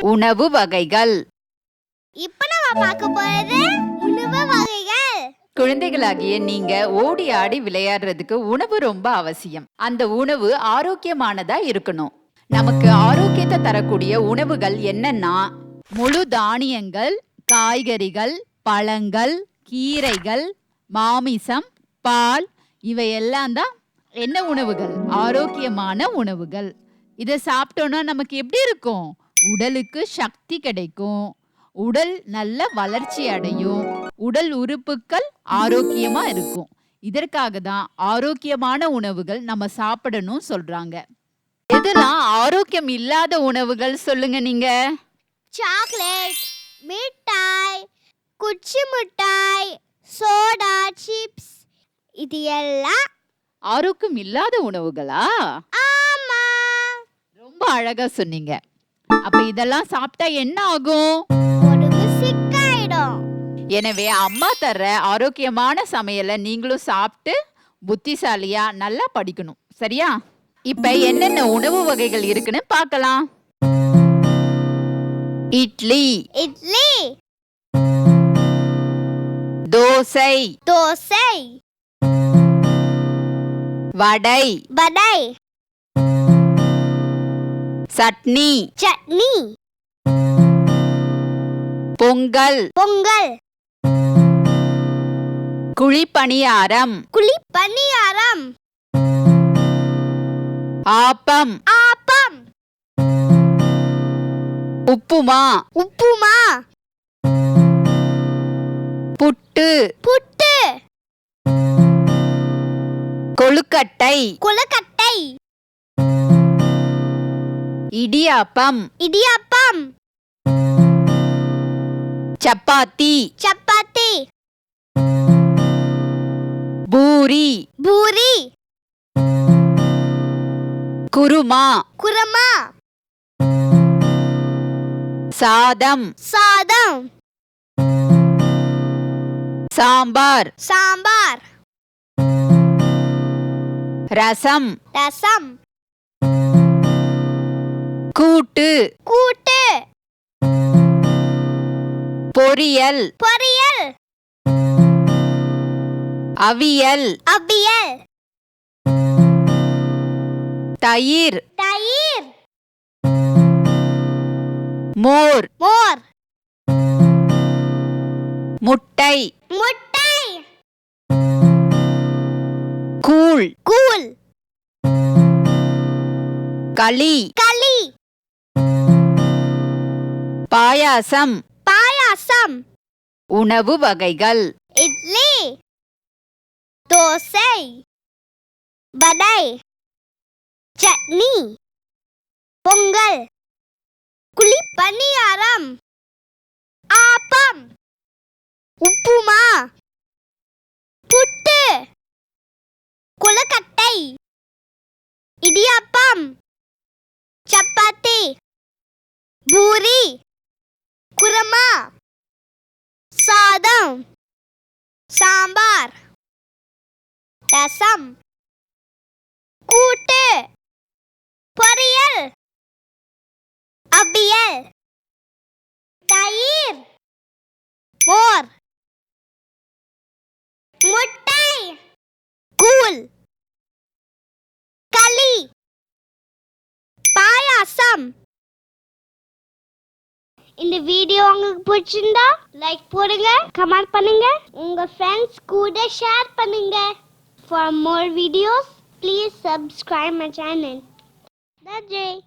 உணவு வகைகள். இப்ப நம்ம பார்க்க போறது உணவு வகைகள். குழந்தைகளாகிய நீங்க ஓடி ஆடி விளையாடுறதுக்கு உணவு ரொம்ப அவசியம். அந்த உணவு ஆரோக்கியமானதா இருக்கணும். நமக்கு ஆரோக்கியத்தை தரக்கூடிய உணவுகள் என்னன்னா முழு தானியங்கள், காய்கறிகள், பழங்கள், கீரைகள், மாமிசம், பால், இவையெல்லாம் தான் என்ன உணவுகள்? ஆரோக்கியமான உணவுகள். இதை சாப்பிட்டோம்னா நமக்கு எப்படி இருக்கும்? உடலுக்கு சக்தி கிடைக்கும், உடல் நல்ல வளர்ச்சி அடையும், உடல் உறுப்புகள் ஆரோக்கியமா இருக்கும். இதற்காக தான் ஆரோக்கியமான உணவுகள் நம்ம சாப்பிடணும் சொல்றாங்க. எதெல்லாம் ஆரோக்கியம் இல்லாத உணவுகள் சொல்லுங்க நீங்க? சாக்லேட், மிட்டாய், குச்சி மிட்டாய், சோடா, சிப்ஸ், இது எல்லாம் ஆரோக்கியம் இல்லாத உணவுகளா? ஆமா, ரொம்ப அழகா சொன்னீங்க. அப்ப இதெல்லாம் சாப்பிட்டா என்ன ஆகும்? உடம்பு சிக்காயிடும். எனவே அம்மா தர்ற ஆரோக்கியமான சமையலை நீங்களும் சாப்பிட்டு புத்திசாலியா நல்லா படிக்கணும். சரியா? இப்ப என்னென்ன உணவு வகைகள் இருக்குன்னு பார்க்கலாம். இட்லி, இட்லி, தோசை, தோசை, வடை, வடை, சட்னி, சட்னி, பொங்கல், பொங்கல், குழிப்பணியாரம், குழிப்பணியாரம், ஆப்பம், ஆப்பம், உப்புமா, உப்புமா, புட்டு, புட்டு, கொழுக்கட்டை, கொழுக்கட்டை, இடியாப்பம், இடியாப்பம், சப்பாத்தி, சப்பாத்தி, பூரி, பூரி, குருமா, குருமா, சாதம், சாதம், சாம்பார், சாம்பார், ரசம், ரசம், கூட்டு, கூட்டு, பொரியல், பொரியல், அவியல், அவியல், தயிர், தயிர், மோர், மோர், முட்டை, முட்டை, கூழ், கூழ், களி, களி, பாயாசம். பாயாசம். உணவு வகைகள்: இட்லி, தோசை, வடை, சட்னி, பொங்கல், குழிப்பணியாரம், ஆப்பம், உப்புமா, புட்டு, கொழுக்கட்டை, இடியாப்பம், சப்பாத்தி, பூரி, குருமா, சாதம், சாம்பார், ரசம், கூட்டு, பொரியல், அவியல், தயிர், மோர், முட்டை, கூழ், களி, பாயாசம். இந்த வீடியோ உங்களுக்கு பிடிச்சிருந்தா லைக் போடுங்க, கமெண்ட் பண்ணுங்க, உங்க ஃப்ரெண்ட்ஸ் கூட ஷேர் பண்ணுங்க. For more videos, please subscribe my channel. That's it.